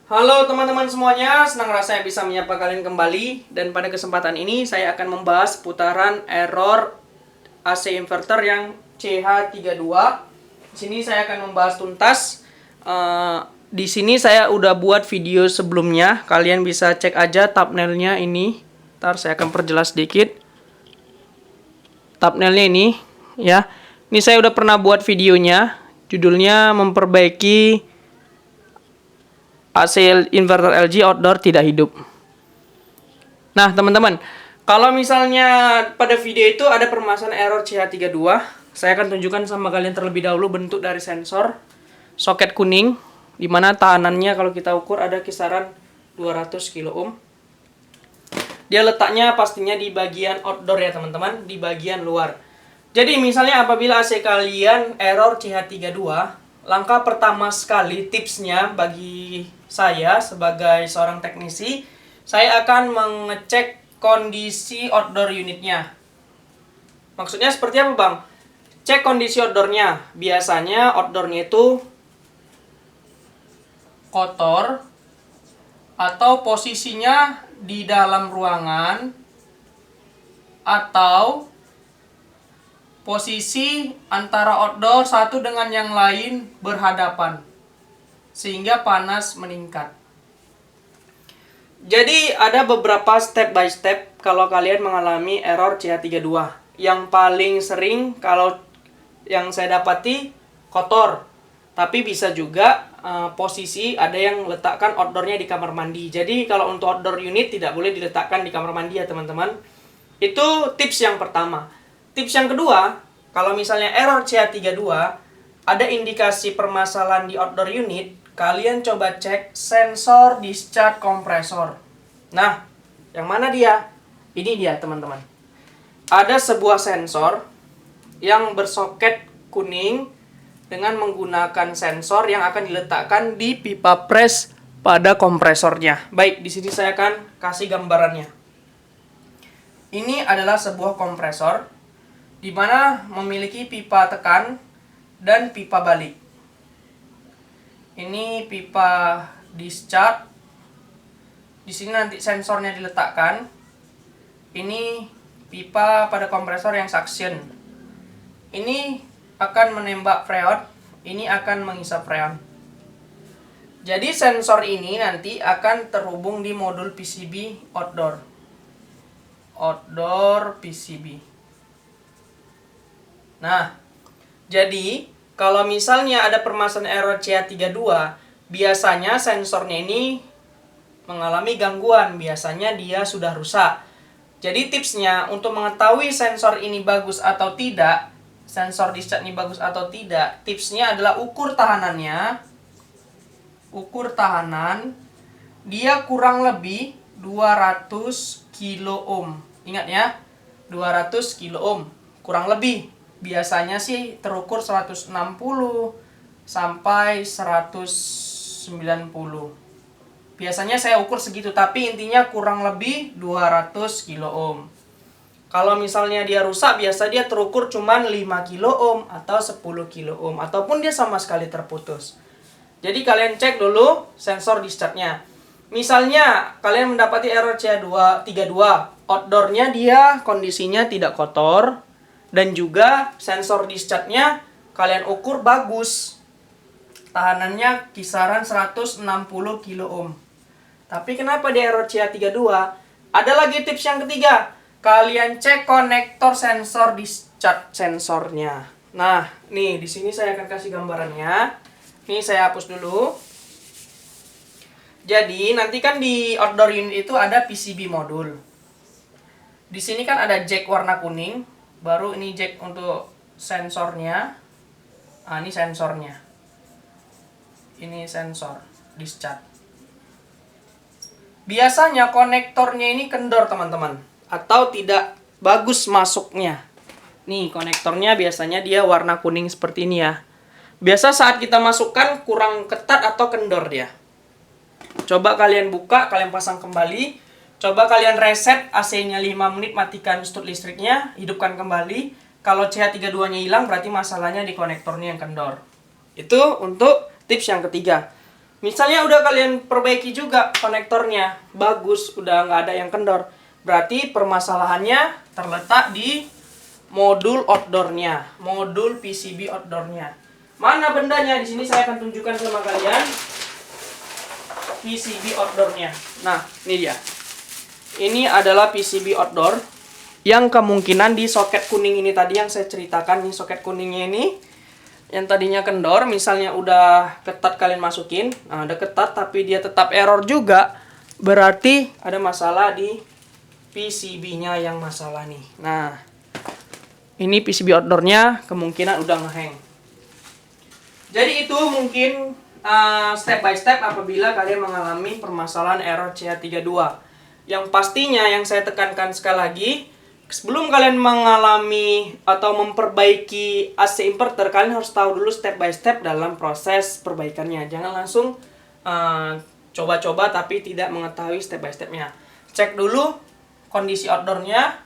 Halo teman-teman semuanya, senang rasanya bisa menyapa kalian kembali. Dan pada kesempatan ini saya akan membahas seputaran error AC inverter yang CH32. Di sini saya akan membahas tuntas. Di sini saya udah buat video sebelumnya, kalian bisa cek aja thumbnailnya ini. Ntar saya akan perjelas sedikit. Thumbnailnya ini ya. Ini saya udah pernah buat videonya, judulnya memperbaiki AC inverter LG outdoor tidak hidup. Nah, teman-teman, kalau misalnya pada video itu ada permasalahan error CH32, saya akan tunjukkan sama kalian terlebih dahulu bentuk dari sensor soket kuning, di mana tahanannya kalau kita ukur ada kisaran 200 kilo ohm. Dia letaknya pastinya di bagian outdoor ya, teman-teman, di bagian luar. Jadi, misalnya apabila AC kalian error CH32, langkah pertama sekali tipsnya bagi saya sebagai seorang teknisi, saya akan mengecek kondisi outdoor unitnya. Maksudnya seperti apa, Bang? Cek kondisi outdoornya. Biasanya outdoornya itu kotor atau posisinya di dalam ruangan atau posisi antara outdoor satu dengan yang lain berhadapan, sehingga panas meningkat. Jadi ada beberapa step by step kalau kalian mengalami error CH32. Yang paling sering kalau yang saya dapati kotor, tapi bisa juga posisi ada yang letakkan outdoornya di kamar mandi. Jadi kalau untuk outdoor unit tidak boleh diletakkan di kamar mandi ya teman-teman. Itu tips yang pertama. Tips yang kedua, kalau misalnya error CH32, ada indikasi permasalahan di outdoor unit, kalian coba cek sensor discharge kompresor. Nah, yang mana dia? Ini dia, teman-teman. Ada sebuah sensor yang bersoket kuning dengan menggunakan sensor yang akan diletakkan di pipa pres pada kompresornya. Baik, di sini saya akan kasih gambarannya. Ini adalah sebuah kompresor di mana memiliki pipa tekan dan pipa balik. Ini pipa discharge. Di sini nanti sensornya diletakkan. Ini pipa pada kompresor yang suction. Ini akan menembak freon, ini akan menghisap freon. Jadi sensor ini nanti akan terhubung di modul PCB outdoor. Outdoor PCB. Nah, jadi kalau misalnya ada permasalahan error CH32, biasanya sensornya ini mengalami gangguan, biasanya dia sudah rusak. Jadi tipsnya untuk mengetahui sensor ini bagus atau tidak, sensor discharge ini bagus atau tidak, tipsnya adalah ukur tahanannya. Ukur tahanan, dia kurang lebih 200 kilo ohm. Ingat ya, 200 kilo ohm, kurang lebih. Biasanya sih terukur 160 sampai 190. Biasanya saya ukur segitu, tapi intinya kurang lebih 200 kilo ohm. Kalau misalnya dia rusak, biasa dia terukur cuma 5 kilo ohm atau 10 kilo ohm, ataupun dia sama sekali terputus. Jadi kalian cek dulu sensor discharge-nya. Misalnya kalian mendapati error CH32, outdoor-nya dia kondisinya tidak kotor, dan juga sensor discharge-nya kalian ukur bagus. Tahanannya kisaran 160 kilo ohm. Tapi kenapa di error CH32? Ada lagi tips yang ketiga. Kalian cek konektor sensor discharge sensornya. Nah, nih di sini saya akan kasih gambarannya. Nih saya hapus dulu. Jadi nanti kan di outdoor unit itu ada PCB modul. Di sini kan ada jack warna kuning. Baru ini jack untuk sensornya. Nah, ini sensornya. Ini sensor discharge. Biasanya konektornya ini kendor, teman-teman, atau tidak bagus masuknya. Nih, konektornya biasanya dia warna kuning seperti ini ya. Biasa saat kita masukkan kurang ketat atau kendor dia. Coba kalian buka, kalian pasang kembali. Coba kalian reset AC-nya 5 menit, matikan stud listriknya, hidupkan kembali. Kalau CH32-nya hilang, berarti masalahnya di konektornya yang kendor. Itu untuk tips yang ketiga. Misalnya udah kalian perbaiki juga konektornya, bagus, udah nggak ada yang kendor. Berarti permasalahannya terletak di modul outdoornya, modul PCB outdoornya. Mana bendanya? Di sini saya akan tunjukkan sama kalian PCB outdoornya. Nah, ini dia. Ini adalah PCB outdoor yang kemungkinan di soket kuning ini tadi yang saya ceritakan, nih soket kuningnya ini yang tadinya kendor, misalnya udah ketat kalian masukin, nah udah ketat tapi dia tetap error juga, berarti ada masalah di PCB-nya yang masalah nih. Nah, ini PCB outdoor-nya kemungkinan udah ngehang. Jadi itu mungkin step by step apabila kalian mengalami permasalahan error CH32. Yang pastinya yang saya tekankan sekali lagi, sebelum kalian mengalami atau memperbaiki AC inverter, kalian harus tahu dulu step by step dalam proses perbaikannya. Jangan langsung coba-coba tapi tidak mengetahui step by stepnya. Cek dulu kondisi outdoornya,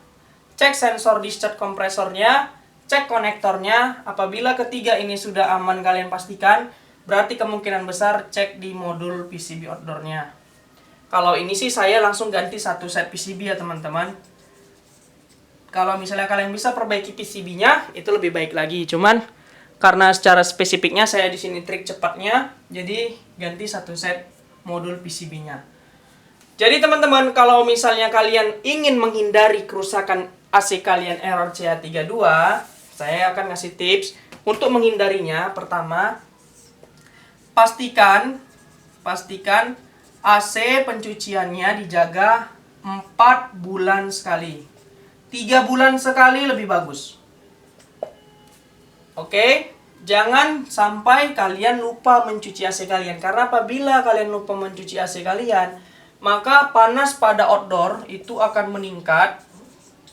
cek sensor discharge kompresornya, cek konektornya. Apabila ketiga ini sudah aman kalian pastikan, berarti kemungkinan besar cek di modul PCB outdoornya. Kalau ini sih saya langsung ganti satu set PCB ya teman-teman. Kalau misalnya kalian bisa perbaiki PCB-nya, itu lebih baik lagi. Cuman karena secara spesifiknya saya di sini trik cepatnya, jadi ganti satu set modul PCB-nya. Jadi teman-teman, kalau misalnya kalian ingin menghindari kerusakan AC kalian error CH32, saya akan ngasih tips untuk menghindarinya. Pertama, pastikan AC pencuciannya dijaga 4 bulan sekali. 3 bulan sekali lebih bagus. Oke, jangan sampai kalian lupa mencuci AC kalian. Karena apabila kalian lupa mencuci AC kalian, maka panas pada outdoor itu akan meningkat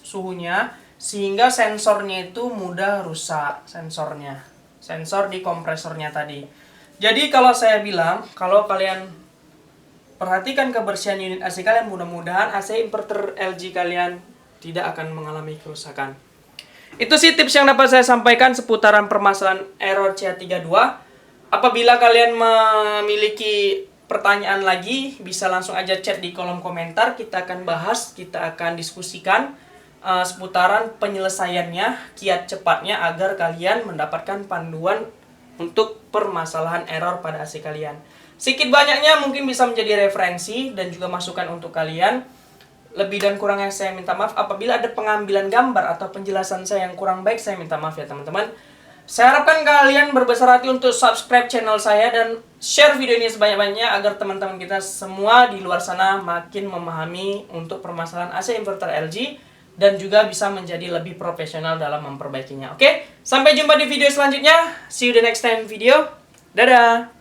suhunya, sehingga sensornya itu mudah rusak. Sensor di kompresornya tadi. Jadi kalau saya bilang, kalau kalian perhatikan kebersihan unit AC kalian, mudah-mudahan AC inverter LG kalian tidak akan mengalami kerusakan. Itu sih tips yang dapat saya sampaikan seputaran permasalahan error CH32. Apabila kalian memiliki pertanyaan lagi, bisa langsung aja chat di kolom komentar. Kita akan bahas, kita akan diskusikan seputaran penyelesaiannya, kiat cepatnya agar kalian mendapatkan panduan untuk permasalahan error pada AC kalian. Sedikit banyaknya mungkin bisa menjadi referensi dan juga masukan untuk kalian. Lebih dan kurangnya saya minta maaf. Apabila ada pengambilan gambar atau penjelasan saya yang kurang baik, saya minta maaf ya teman-teman. Saya harapkan kalian berbesar hati untuk subscribe channel saya dan share video ini sebanyak-banyaknya agar teman-teman kita semua di luar sana makin memahami untuk permasalahan AC inverter LG dan juga bisa menjadi lebih profesional dalam memperbaikinya. Oke, sampai jumpa di video selanjutnya. See you the next time video. Dadah!